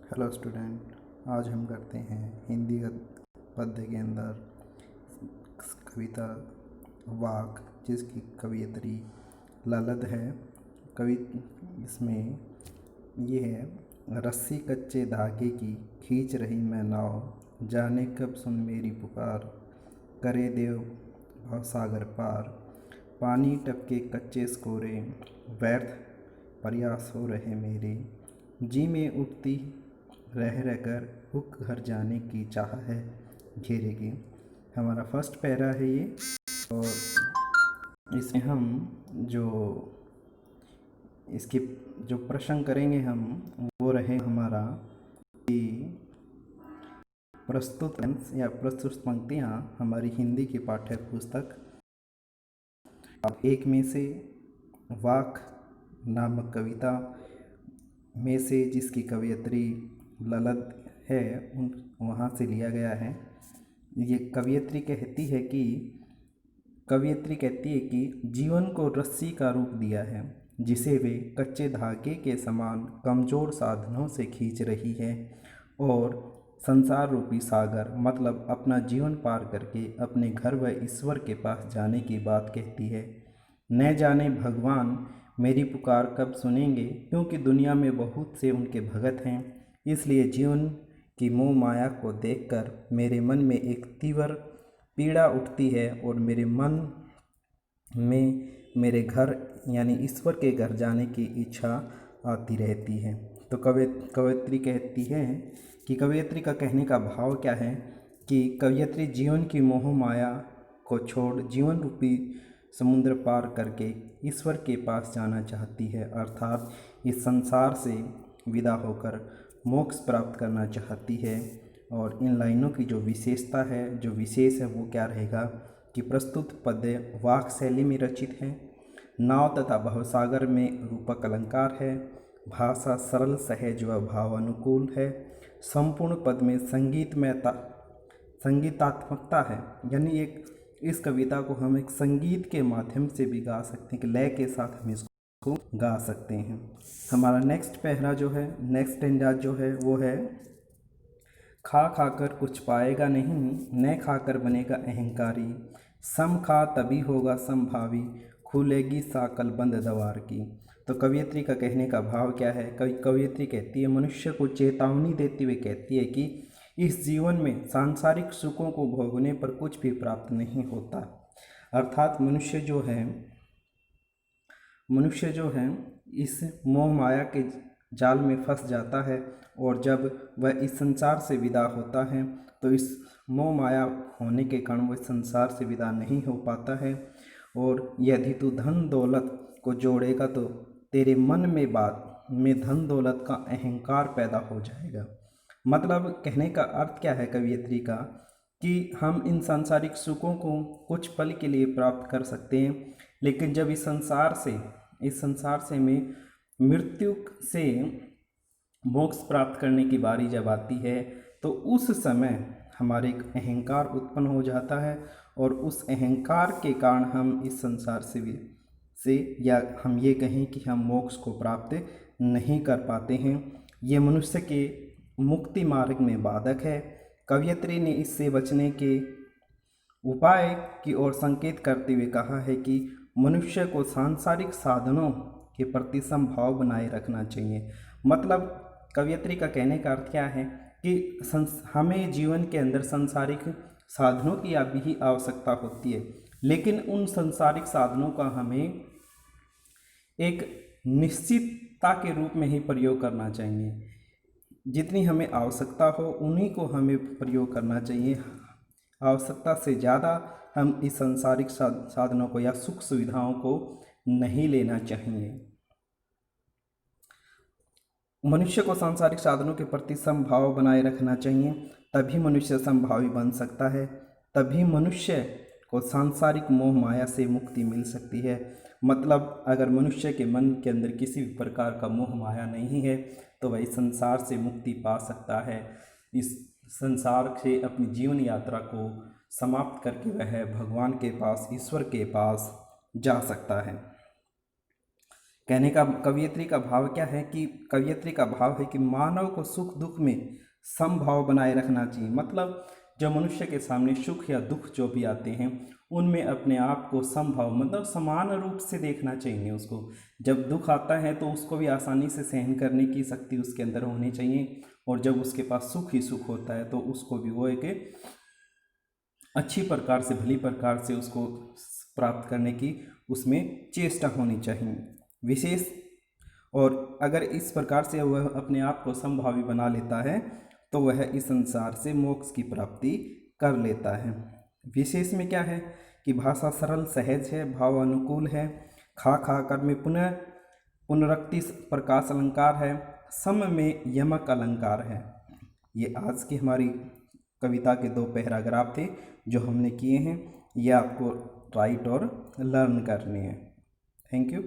Hello student. आज हम करते हैं हिंदी पद्य के अंदर कविता वाक, जिसकी कवयित्री ललद है। कवि इसमें ये है: रस्सी कच्चे धागे की खींच रही मैं नाव, जाने कब सुन मेरी पुकार, करे देव भवसागर पार। पानी टपके कच्चे स्कोरे, व्यर्थ प्रयास हो रहे मेरे, जी में उठती रह रहकर हुक घर जाने की चाह है घेरेगी। हमारा फर्स्ट पैरा है ये। और इसमें हम जो इसके जो प्रश्न करेंगे हम वो रहे हमारा कि प्रस्तुत या प्रस्तुत पंक्तियाँ हमारी हिंदी की पाठ्य पुस्तक एक में से वाक नामक कविता में से, जिसकी कवयित्री ललद है, वहाँ से लिया गया है। ये कवयित्री कहती है कि जीवन को रस्सी का रूप दिया है, जिसे वे कच्चे धागे के समान कमज़ोर साधनों से खींच रही है, और संसार रूपी सागर मतलब अपना जीवन पार करके अपने घर व ईश्वर के पास जाने की बात कहती है। न जाने भगवान मेरी पुकार कब सुनेंगे, क्योंकि दुनिया में बहुत से उनके भगत हैं। इसलिए जीवन की मोह माया को देखकर मेरे मन में एक तीव्र पीड़ा उठती है, और मेरे मन में मेरे घर यानी ईश्वर के घर जाने की इच्छा आती रहती है। तो कवयित्री कहती है कि कवयित्री का कहने का भाव क्या है कि कवयित्री जीवन की मोह माया को छोड़ जीवन रूपी समुद्र पार करके ईश्वर के पास जाना चाहती है, अर्थात इस संसार से विदा होकर मोक्ष प्राप्त करना चाहती है। और इन लाइनों की जो विशेषता है, जो विशेष है, वो क्या रहेगा कि प्रस्तुत पद्य वाक शैली में रचित है, नाव तथा भवसागर में रूपक अलंकार है, भाषा सरल सहज व भावानुकूल है, संपूर्ण पद में संगीतात्मकता है। यानी इस कविता को हम एक संगीत के माध्यम से भी गा सकते हैं कि लय के साथ हम इसको गा सकते हैं। हमारा नेक्स्ट पहरा जो है, नेक्स्ट स्टैंजा जो है वो है: खा खाकर कुछ पाएगा नहीं, न खाकर बनेगा अहंकारी, सम खा तभी होगा समभावी, खुलेगी साकल बंद दवार की। तो कवयित्री का कहने का भाव क्या है? कवयित्री कहती है, मनुष्य को चेतावनी देते हुए कहती है कि इस जीवन में सांसारिक सुखों को भोगने पर कुछ भी प्राप्त नहीं होता। अर्थात मनुष्य जो है इस मोह माया के जाल में फंस जाता है, और जब वह इस संसार से विदा होता है तो इस मोह माया होने के कारण वह संसार से विदा नहीं हो पाता है। और यदि तू धन दौलत को जोड़ेगा तो तेरे मन में धन दौलत का अहंकार पैदा हो जाएगा। मतलब कहने का अर्थ क्या है कवयित्री का कि हम इन सांसारिक सुखों को कुछ पल के लिए प्राप्त कर सकते हैं, लेकिन जब इस संसार से में मृत्यु से मोक्ष प्राप्त करने की बारी जब आती है तो उस समय हमारे एक अहंकार उत्पन्न हो जाता है, और उस अहंकार के कारण हम इस संसार से या हम ये कहें कि हम मोक्ष को प्राप्त नहीं कर पाते हैं। ये मनुष्य के मुक्ति मार्ग में बाधक है। कवयित्री ने इससे बचने के उपाय की ओर संकेत करते हुए कहा है कि मनुष्य को सांसारिक साधनों के प्रति समभाव बनाए रखना चाहिए। मतलब कवयित्री का कहने का अर्थ क्या है कि हमें जीवन के अंदर सांसारिक साधनों की भी आवश्यकता होती है, लेकिन उन सांसारिक साधनों का हमें एक निश्चितता के रूप में ही प्रयोग करना चाहिए। जितनी हमें आवश्यकता हो उन्हीं को हमें प्रयोग करना चाहिए। आवश्यकता से ज़्यादा हम इस सांसारिक साधनों को या सुख सुविधाओं को नहीं लेना चाहिए। मनुष्य को सांसारिक साधनों के प्रति समभाव बनाए रखना चाहिए, तभी मनुष्य समभावी बन सकता है, तभी मनुष्य को सांसारिक मोह माया से मुक्ति मिल सकती है। मतलब अगर मनुष्य के मन के अंदर किसी भी प्रकार का मोह माया नहीं है तो वह इस संसार से मुक्ति पा सकता है। इस संसार से अपनी जीवन यात्रा को समाप्त करके वह भगवान के पास, ईश्वर के पास जा सकता है। कहने का कवयित्री का भाव क्या है कि कवयित्री का भाव है कि मानव को सुख दुख में समभाव बनाए रखना चाहिए। मतलब जब मनुष्य के सामने सुख या दुख जो भी आते हैं उनमें अपने आप को समभाव मतलब समान रूप से देखना चाहिए उसको। जब दुख आता है तो उसको भी आसानी से सहन करने की शक्ति उसके अंदर होनी चाहिए, और जब उसके पास सुख ही सुख होता है तो उसको भी वो एक अच्छी प्रकार से भली प्रकार से उसको प्राप्त करने की उसमें चेष्टा होनी चाहिए विशेष। और अगर इस प्रकार से वह अपने आप को समभावी बना लेता है तो वह इस संसार से मोक्ष की प्राप्ति कर लेता है। विशेष में क्या है कि भाषा सरल सहज है, भाव अनुकूल है, खा खा कर में पुनः पुनरुक्ति प्रकाश अलंकार है, सम में यमक अलंकार है। ये आज की हमारी कविता के 2 पैराग्राफ थे जो हमने किए हैं। ये आपको राइट और लर्न करने हैं। Thank you.